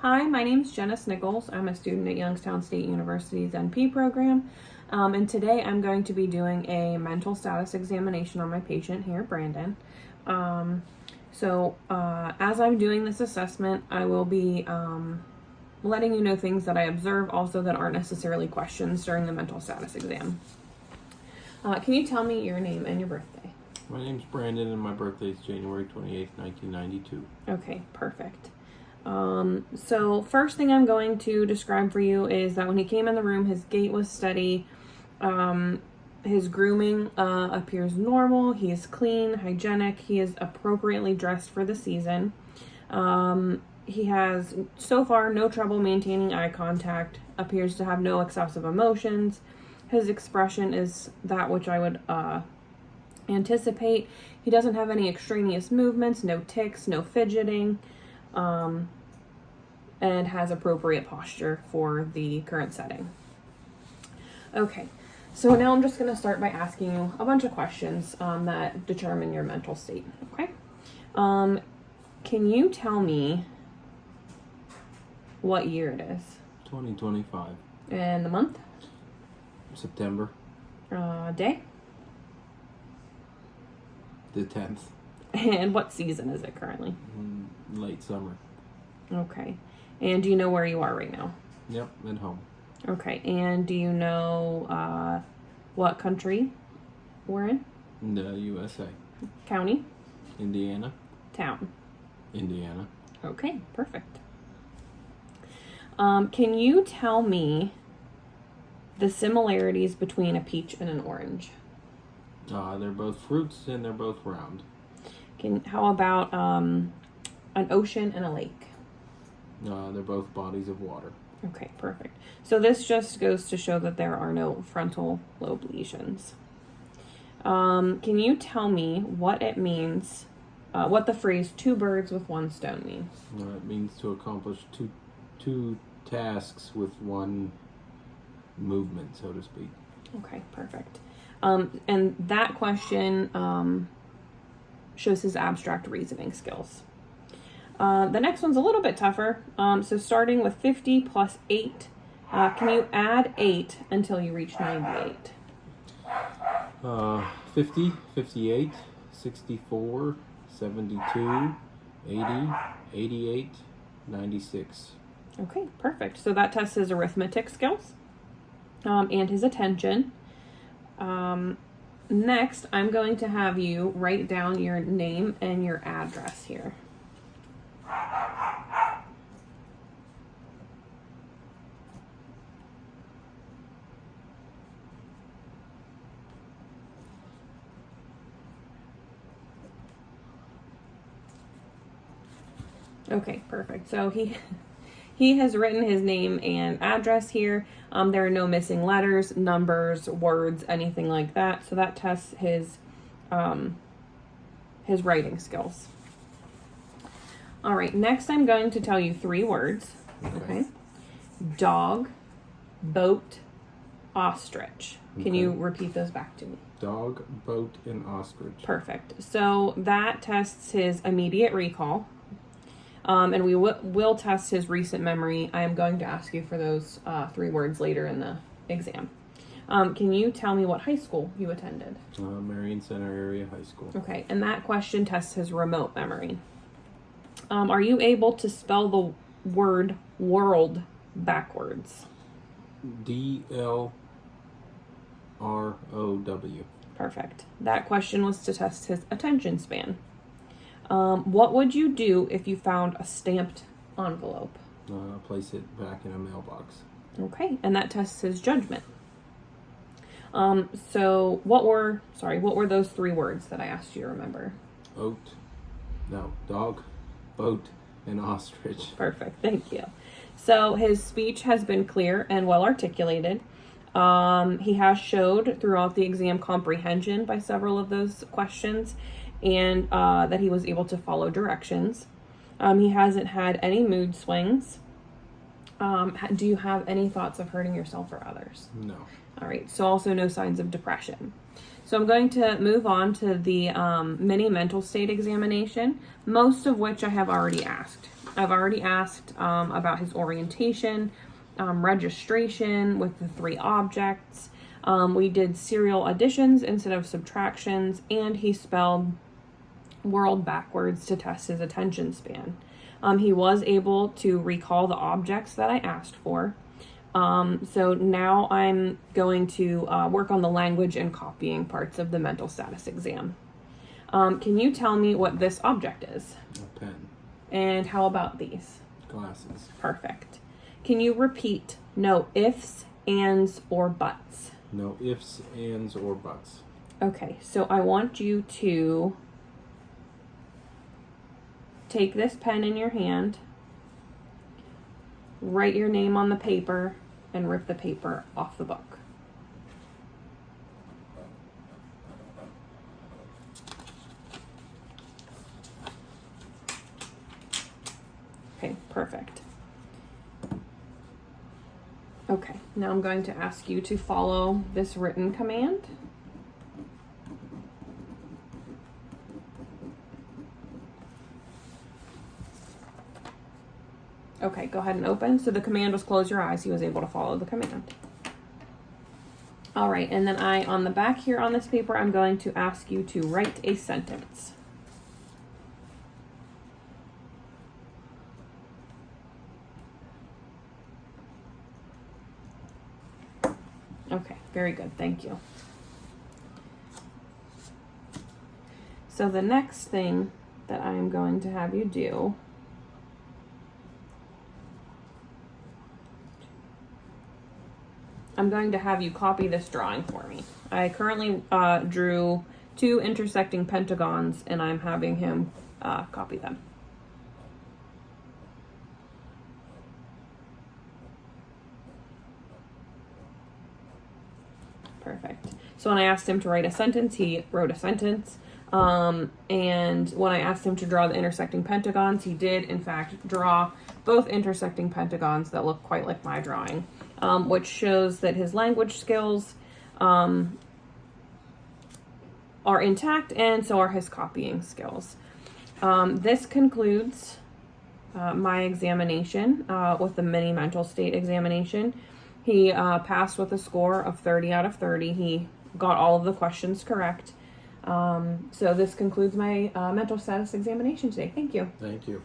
Hi, my name is Janice Nichols. I'm a student at Youngstown State University's NP program, and today I'm going to be doing a mental status examination on my patient here, Brandon. As I'm doing this assessment, I will be letting you know things that I observe, also that aren't necessarily questions during the mental status exam. Can you tell me your name and your birthday? My name's Brandon and my birthday is January 28th, 1992. Okay, perfect. So first thing I'm going to describe for you is that when he came in the room, his gait was steady. His grooming appears normal. He is clean, hygienic. He is appropriately dressed for the season. He has, so far, no trouble maintaining eye contact, appears to have no excessive emotions. His expression is that which I would anticipate. He doesn't have any extraneous movements, no tics, no fidgeting, and has appropriate posture for the current setting. Okay, so now I'm just going to start by asking you a bunch of questions that determine your mental state, okay? Can you tell me what year it is? 2025. And the month? September Day? the 10th. And what season is it currently? Late summer. Okay. And do you know where you are right now? Yep, at home. Okay. And do you know what country we're in? The USA. County? Indiana. Town? Indiana. Okay, perfect. Can you tell me the similarities between a peach and an orange? They're both fruits and they're both round. How about an ocean and a lake? They're both bodies of water. Okay, perfect. So this just goes to show that there are no frontal lobe lesions. Can you tell me what it means, what the phrase "two birds with one stone" means? It means to accomplish two tasks with one movement, so to speak. Okay, perfect. And that question shows his abstract reasoning skills. The next one's a little bit tougher. So starting with 50 plus 8, can you add 8 until you reach 98? 50, 58, 64, 72, 80, 88, 96. Okay, perfect. So that tests his arithmetic skills and his attention. Next, I'm going to have you write down your name and your address here. Okay, perfect. So he has written his name and address here. There are no missing letters, numbers, words, anything like that. So that tests his writing skills. All right, next I'm going to tell you 3 words. Okay. Dog, boat, ostrich. Can you repeat those back to me? Dog, boat, and ostrich. Perfect. So that tests his immediate recall. And we will test his recent memory. I am going to ask you for those 3 words later in the exam. Can you tell me what high school you attended? Marion Center Area High School. Okay, and that question tests his remote memory. Are you able to spell the word world backwards? DLROW. Perfect. That question was to test his attention span. What would you do if you found a stamped envelope? Place it back in a mailbox. Okay, and that tests his judgment. So what were those 3 words that I asked you to remember? Dog, boat, and ostrich. Perfect, thank you. So his speech has been clear and well articulated. He has showed throughout the exam comprehension by several of those questions, and that he was able to follow directions. He hasn't had any mood swings. Do you have any thoughts of hurting yourself or others? No. All right, so also no signs of depression. So I'm going to move on to the mini mental state examination, most of which I have already asked. I've already asked about his orientation, registration with the 3 objects. We did serial additions instead of subtractions, and he spelled world backwards to test his attention span. He was able to recall the objects that I asked for. So now I'm going to work on the language and copying parts of the mental status exam. Can you tell me what this object is? A pen. And how about these? Glasses. Perfect. Can you repeat no ifs, ands, or buts? No ifs, ands, or buts. Okay, so I want you to take this pen in your hand, write your name on the paper, and rip the paper off the book. Okay, perfect. Okay, now I'm going to ask you to follow this written command. Okay, go ahead and open. So the command was close your eyes. He was able to follow the command. All right, and then on the back here on this paper, I'm going to ask you to write a sentence. Okay, very good. Thank you. So the next thing that I'm going to have you do I'm going to have you copy this drawing for me. I currently drew 2 intersecting pentagons, and I'm having him copy them. Perfect. So when I asked him to write a sentence, he wrote a sentence. And when I asked him to draw the intersecting pentagons, he did, in fact, draw both intersecting pentagons that look quite like my drawing, which shows that his language skills are intact, and so are his copying skills. This concludes my examination with the mini mental state examination. He passed with a score of 30 out of 30. He got all of the questions correct. So this concludes my mental status examination today. Thank you. Thank you.